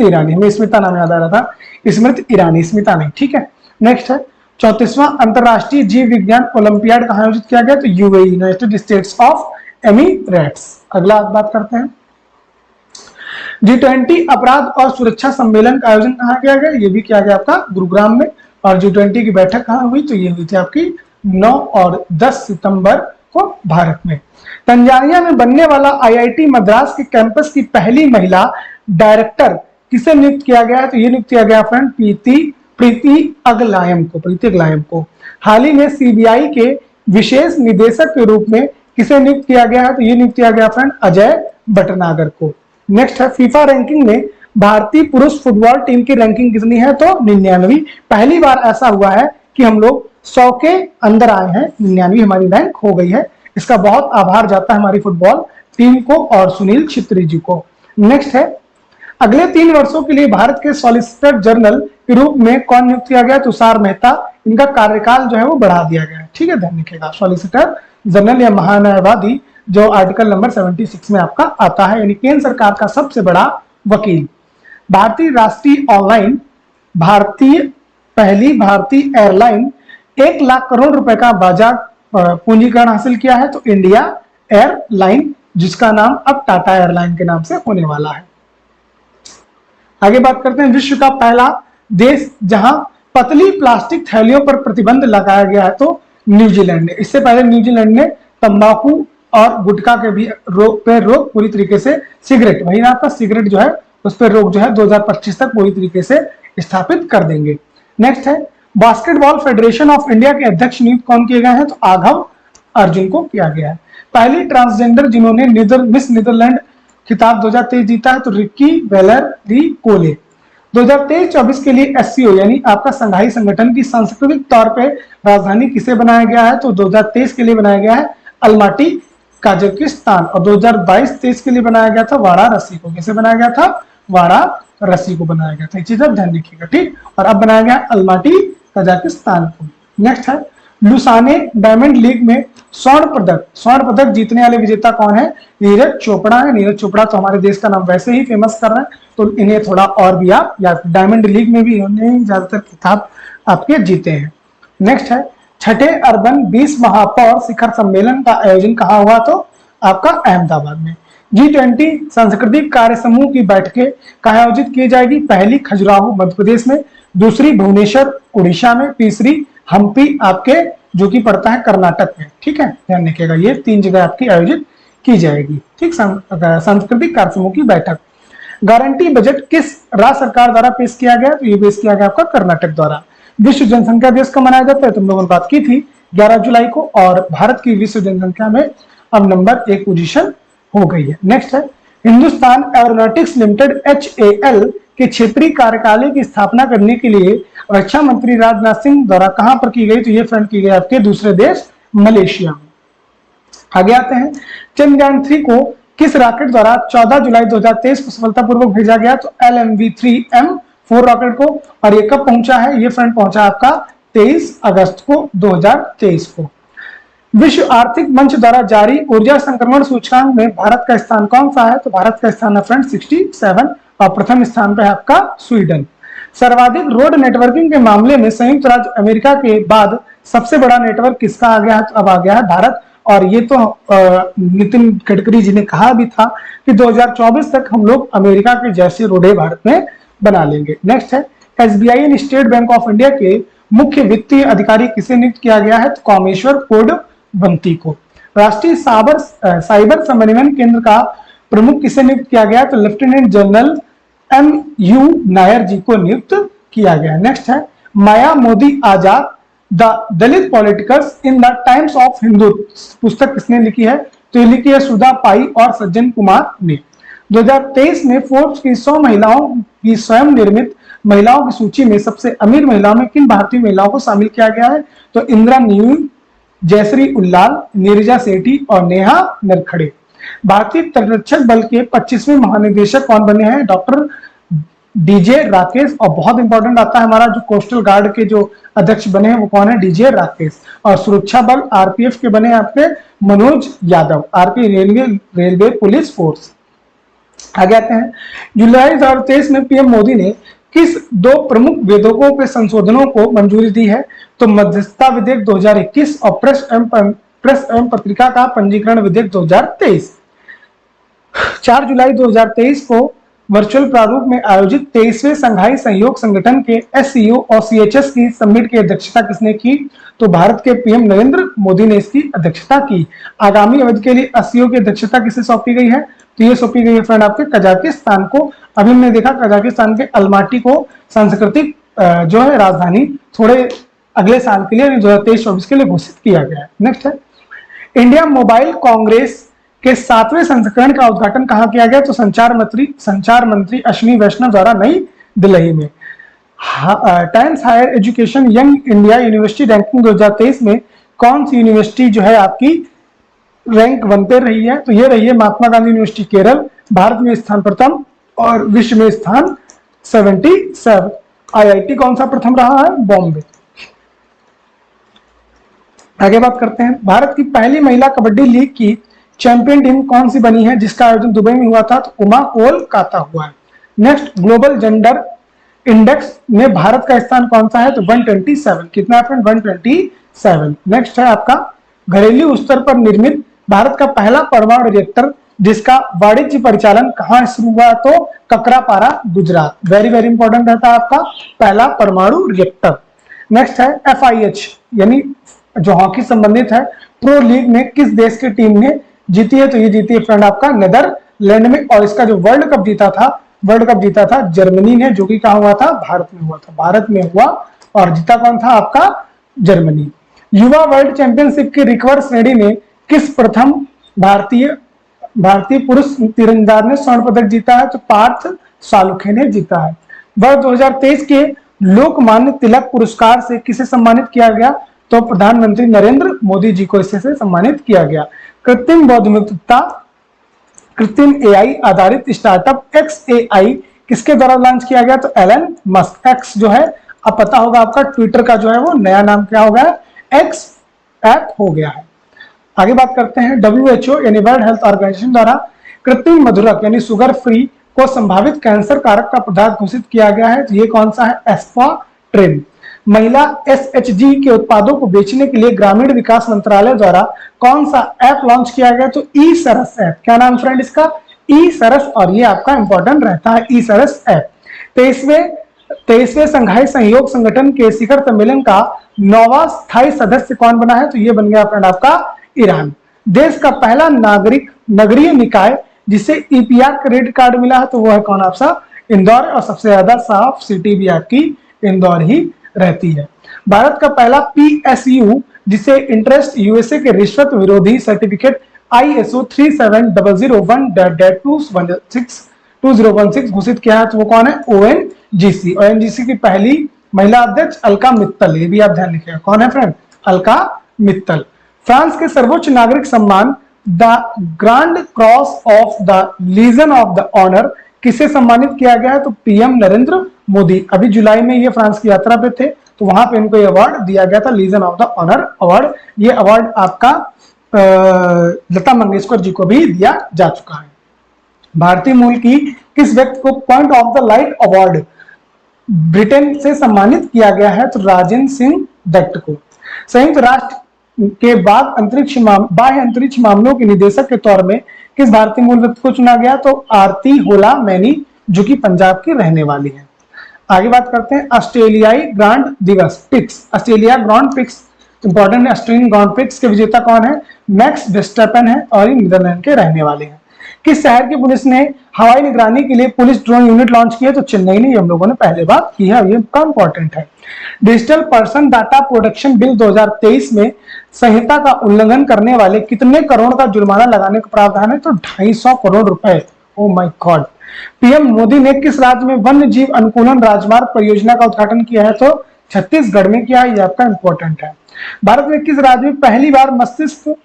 ईरानी, हमें स्मिता नाम याद आ रहा था, स्मृति ईरानी, स्मिता नहीं, ठीक है। नेक्स्ट है 34वां अंतरराष्ट्रीय जीव विज्ञान ओलंपियाड कहाँ आयोजित किया गया? तो UAE, United states of Emirates. अगला बात करते हैं, G20 अपराध और सुरक्षा सम्मेलन का आयोजन कहाँ किया गया? ये भी किया गया आपका गुरुग्राम में। और G20 की बैठक कहाँ हुई? तो ये हुई थी आपकी 9 और 10 सितंबर को भारत में। तंजानिया में बनने वाला IIT मद्रास के कैंपस की पहली महिला डायरेक्टर किसे नियुक्त किया गया है? तो ये नियुक्त किया गया फ्रेंड प्रीति अगलायम को। हाल ही में CBI के विशेष निदेशक के रूप में किसे नियुक्त किया गया है? तो ये नियुक्त किया गया फ्रेंड अजय भटनागर को। नेक्स्ट है, फीफा रैंकिंग में भारतीय पुरुष फुटबॉल टीम की रैंकिंग कितनी है? तो 99। पहली बार ऐसा हुआ है कि हम लोग 100 के अंदर आए हैं, 99 हमारी रैंक हो गई है। इसका बहुत आभार जाता है हमारी फुटबॉल टीम को और सुनील छित्री जी को। नेक्स्ट है, अगले 3 वर्षों के लिए भारत के सॉलिसिटर जनरल के रूप में कौन नियुक्त किया गया? तुषार मेहता। इनका कार्यकाल जो है वो बढ़ा दिया गया है, ठीक है, ध्यान रखिएगा। सॉलिसिटर जनरल या महान्यायवादी जो आर्टिकल नंबर 76 में आपका आता है, यानी केंद्र सरकार का सबसे बड़ा वकील। भारतीय पहली भारतीय एयरलाइन 1 लाख करोड़ रुपए का बाजार पूंजीकरण हासिल किया है, तो इंडिया एयरलाइन, जिसका नाम अब टाटा एयरलाइन के नाम से होने वाला है। आगे बात करते हैं, विश्व का पहला देश जहां पतली प्लास्टिक थैलियों पर प्रतिबंध लगाया गया है, तो न्यूजीलैंड ने। इससे पहले न्यूजीलैंड ने तंबाकू और गुटखा के भी रोक पूरी तरीके से, सिगरेट, वही ना आपका सिगरेट जो है उस पर रोक जो है 2025 तक पूरी तरीके से स्थापित कर देंगे। नेक्स्ट है, बास्केटबॉल फेडरेशन ऑफ इंडिया के अध्यक्ष नियुक्त कौन किए गए हैं? तो आघव अर्जुन को किया गया है। पहली ट्रांसजेंडर जिन्होंने मिस नीदरलैंड खिताब 2023 जीता है, तो रिक्की वेलरी कोले। 2023-24 के लिए SCO यानी आपका संघाई संगठन की सांस्कृतिक तौर पे राजधानी किसे बनाया गया है? तो 2023 के लिए बनाया गया है अलमाटी, कजाकिस्तान। और 2022-23 के लिए बनाया गया था वाराणसी को। किसे बनाया गया था? वाराणसी को बनाया गया था। ये चीज आप ध्यान रखिएगा, ठीक। और अब बनाया गया अलमाटी, कजाकिस्तान को। नेक्स्ट है, लुसाने डायमंड लीग में स्वर्ण पदक जीतने वाले विजेता कौन है? नीरज चोपड़ा है। नीरज चोपड़ा तो हमारे देश का नाम वैसे ही फेमस कर रहे हैं, तो इन्हें थोड़ा और भी आप याद, डायमंड लीग में भी इन्होंने ज्यादातर खिताब आपके जीते हैं। नेक्स्ट है, छठे अर्बन 20 महापौर शिखर सम्मेलन का आयोजन कहाँ हुआ? तो आपका अहमदाबाद में। G20 सांस्कृतिक कार्य समूह की बैठकें कहाँ आयोजित की जाएगी? पहली खजुराहो मध्य प्रदेश में, दूसरी भुवनेश्वर उड़ीसा में, तीसरी हम्पी आपके जो कि पड़ता है कर्नाटक में, ठीक है, ध्यान रखिएगा। ये 3 जगह आपकी आयोजित की जाएगी, ठीक। सांस्कृतिक कार्य समूह की बैठक। गारंटी बजट किस राज्य सरकार द्वारा पेश किया गया? तो ये पेश किया गया आपका कर्नाटक द्वारा। विश्व जनसंख्या दिवस कब मनाया जाता है? तुम लोगों ने बात की थी 11 जुलाई को, और भारत की विश्व जनसंख्या में अब नंबर 1 पोजीशन हो गई है। नेक्स्ट है, हिंदुस्तान एरोनॉटिक्स लिमिटेड HAL के क्षेत्रीय कार्यालय की स्थापना करने के लिए रक्षा मंत्री राजनाथ सिंह द्वारा कहां पर की गई? तो ये फ्रेंड की गई आपके दूसरे देश मलेशिया में। आगे आते हैं, चंद्रयान 3 को किस रॉकेट द्वारा 14 जुलाई 2023 को सफलतापूर्वक भेजा गया? तो LMV-3M4 रॉकेट को। और ये कब पहुंचा है? ये फ्रेंड पहुंचा आपका 23 अगस्त को 2023 को। विश्व आर्थिक मंच द्वारा जारी ऊर्जा संक्रमण सूचकांक में भारत का स्थान कौन सा है? तो भारत का स्थान है फ्रेंड 67, और प्रथम स्थान पे है आपका स्वीडन। सर्वाधिक रोड नेटवर्किंग के मामले में संयुक्त राज्य अमेरिका के बाद सबसे बड़ा नेटवर्क किसका आ गया है? तो अब आ गया है भारत। और ये तो नितिन गडकरी जी ने कहा भी था कि 2024 तक हम लोग अमेरिका के जैसे रोडे भारत में बना लेंगे। नेक्स्ट है, SBI and state bank of India के मुख्य वित्तीय अधिकारी किसे नियुक्त किया गया है? तो कामेश्वर कोडवंती को। राष्ट्रीय साइबर समन्वयन केंद्र का प्रमुख किसे नियुक्त किया गया? तो lieutenant general MU Nair ji को नियुक्त किया गया। नेक्स्ट है, Maya Modi Azad the Dalit politicals in the times of Hindu पुस्तक किसने लिखी है? तो ये लिखी है सुधा पाई और सज्जन कुमार ने। 2023 में फोर्ब्स की 100 महिलाओं की स्वयं निर्मित महिलाओं की सूची में सबसे अमीर महिलाओं में किन भारतीय महिलाओं को शामिल किया गया है? तो इंदिरा न्यून, जयश्री उल्लाल, नीरजा सेठी और नेहा नरखड़े। भारतीय तटरक्षक बल के 25वें महानिदेशक कौन बने हैं? Doctor DJ Rakesh. और बहुत इंपॉर्टेंट आता है हमारा जो कोस्टल गार्ड के जो अध्यक्ष बने हैं वो कौन है? DJ राकेश। और सुरक्षा बल RPF के बने आपके Manoj Yadav, RP railway police force. आगे आते हैं, जुलाई 2023 में PM मोदी ने किस 2 प्रमुख विधेयकों के संशोधनों को मंजूरी दी है? तो मध्यस्थता विधेयक 2021 और प्रेस एवं प्रेस एवं पत्रिका का पंजीकरण विधेयक 2023। 4 जुलाई 2023 को वर्चुअल प्रारूप में आयोजित 23वें संघाई सहयोग संगठन के SCO और CHS की समिट की अध्यक्षता किसने की? तो भारत के PM नरेंद्र मोदी ने इसकी अध्यक्षता की। आगामी अवधि के लिए SCO की अध्यक्षता किसे सौंपी गई है? तो ये सौंपी गई है फ्रेंड आपके कजाकिस्तान को। अभी हमने देखा कजाकिस्तान के अलमाटी को सांस्कृतिक जो है राजधानी थोड़े अगले साल के लिए 2023-24 के लिए घोषित किया गया है। नेक्स्ट है इंडिया मोबाइल कांग्रेस के 7वें संस्करण का उद्घाटन कहां किया गया? तो संचार मंत्री अश्विनी वैष्णव द्वारा नई दिल्ली में। Times Higher Education Young India University Ranking 2023 में कौन सी यूनिवर्सिटी जो है आपकी रैंक 1 पे रही है? तो ये रही है महात्मा गांधी यूनिवर्सिटी केरल, भारत में स्थान प्रथम और विश्व में स्थान 77। IIT कौन सा प्रथम रहा है? बॉम्बे। आगे बात करते हैं, भारत की पहली महिला कबड्डी लीग की चैंपियन टीम कौन सी बनी है जिसका आयोजन दुबई में हुआ था? तो उमा कोलकाता हुआ है। नेक्स्ट, ग्लोबल जेंडर इंडेक्स में भारत का स्थान कौन सा है? तो 127। कितना है फ्रेंड? 127। नेक्स्ट है आपका घरेलू स्तर पर निर्मित भारत का पहला परमाणु रिएक्टर जिसका वाणिज्य परिचालन कहां शुरू हुआ? तो ककरापारा, गुजरात। वेरी वेरी इंपॉर्टेंट रहता है आपका पहला परमाणु रिएक्टर। नेक्स्ट है FIH यानी जो हॉकी संबंधित है, प्रो लीग में किस देश की टीम ने जीती है? तो ये जीती है फ्रेंड आपका नेदरलैंड में। और इसका जो वर्ल्ड कप जीता था जर्मनी ने, जो कि कहा हुआ था? भारत में हुआ था। भारत में हुआ और जीता कौन था? आपका जर्मनी। युवा वर्ल्ड चैंपियनशिप की रिकर्व श्रेणी में किस प्रथम भारतीय पुरुष तीरंदाज ने स्वर्ण पदक जीता है? तो पार्थ सालुखे ने जीता है। वर्ष 2023 के लोकमान्य तिलक पुरस्कार से किसे सम्मानित किया गया? तो प्रधानमंत्री नरेंद्र मोदी जी को इससे सम्मानित किया गया। कृत्रिम बुद्धिमत्ता, कृत्रिम AI आधारित स्टार्टअप XAI किसके द्वारा लॉन्च किया गया? तो एलन मस्क। X जो है अब पता होगा आपका ट्विटर का जो है वो नया नाम क्या हो गया? X ऐप हो गया है। आगे बात करते हैं, WHO यानी वर्ल्ड हेल्थ ऑर्गेनाइजेशन द्वारा कृत्रिम मधुरक यानी शुगर फ्री को संभावित कैंसर कारक का पदार्थ घोषित किया गया है। तो ये कौन सा है? एस्पाट्रिन। महिला SHG के उत्पादों को बेचने के लिए ग्रामीण विकास मंत्रालय द्वारा कौन सा ऐप लॉन्च किया गया? तो ई सरस ऐप। क्या नाम फ्रेंड इसका? ई सरस। और ये आपका इंपॉर्टेंट रहता है ई सरस ऐप। 23वें संघाई सहयोग संगठन के शिखर सम्मेलन का 9वां स्थायी सदस्य कौन बना है? तो ये बन गया फ्रेंड आपका ईरान। देश का पहला नगरीय निकाय जिसे EPR क्रेडिट कार्ड मिला है तो वो है कौन? आपका इंदौर। और सबसे ज्यादा साफ सिटी भी आपकी इंदौर ही रहती है। भारत का पहला PSU जिसे इंटरेस्ट USA के रिश्वत विरोधी सर्टिफिकेट ISO 37000-2016 घोषित किया है तो वो कौन है? ONGC। ONGC की पहली महिला अध्यक्ष अलका मित्तल। ये भी आप ध्यान रखिएगा, कौन है फ्रेंड? अलका मित्तल। फ्रांस के सर्वोच्च नागरिक सम्मान the Grand Cross of the Legion of the Honour किसे सम्मानित किया गया है? तो PM नरेंद्र मोदी। अभी जुलाई में ये फ्रांस की यात्रा पे थे तो वहां पे इनको ये अवार्ड दिया गया था, Legion of the Honour award. ये अवार्ड आपका लता मंगेशकर जी को भी दिया जा चुका है। भारतीय मूल की किस व्यक्ति को point of the light award Britain से सम्मानित किया गया है? तो राजेंद्र सिंह दत्त को। संयुक्त राष्ट्र के बाद बाह्य अंतरिक्ष मामलों के निदेशक के तौर में किस भारतीय मूल व्यक्ति को चुना गया? तो आरती होला मैनी, जो कि पंजाब की रहने वाली है। आगे बात करते हैं, ऑस्ट्रेलियाई ग्रांड दिवस Prix. Australia Grand Prix important है। ऑस्ट्रेलियन ग्रांड पिक्स के विजेता कौन है? मैक्स वेस्टरपेन है और ये नीदरलैंड के रहने वाले हैं। किस शहर की पुलिस ने हवाई निगरानी के लिए पुलिस ड्रोन यूनिट लॉन्च किया? तो चेन्नई ने। हम लोगों ने पहले बात की है, ये इंपॉर्टेंट है। Digital person data protection bill 2023 में संहिता का उल्लंघन करने वाले कितने करोड़ का जुर्माना लगाने का प्रावधान है? तो 250 करोड़ रुपए। Oh my God. PM Modi ने किस राज्य में वन्य जीव अनुकूलन राजमार्ग परियोजना का उद्घाटन किया है? तो छत्तीसगढ़ में किया है। ये आपका इंपॉर्टेंट है। भारत में किस राज्य में पहली बार मस्तिष्क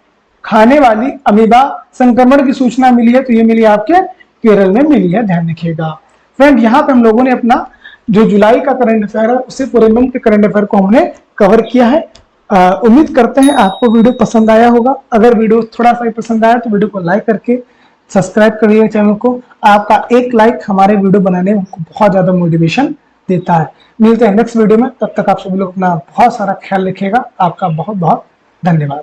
खाने वाली अमीबा संक्रमण की सूचना मिली है? तो ये मिली आपके केरल में मिली है, ध्यान रखिएगा। फ्रेंड, यहाँ पे हम लोगों ने अपना जो जुलाई का करंट अफेयर है उससे पूरे मंथ के करंट अफेयर को हमने कवर किया है। उम्मीद करते हैं आपको वीडियो पसंद आया होगा। अगर वीडियो थोड़ा सा ही पसंद आया तो वीडियो को लाइक करके सब्सक्राइब करिए चैनल को। आपका एक लाइक हमारे वीडियो बनाने में हमको बहुत ज्यादा मोटिवेशन देता है। मिलते हैं नेक्स्ट वीडियो में, तब तक आप सभी लोग अपना बहुत सारा ख्याल रखिएगा। आपका बहुत बहुत धन्यवाद।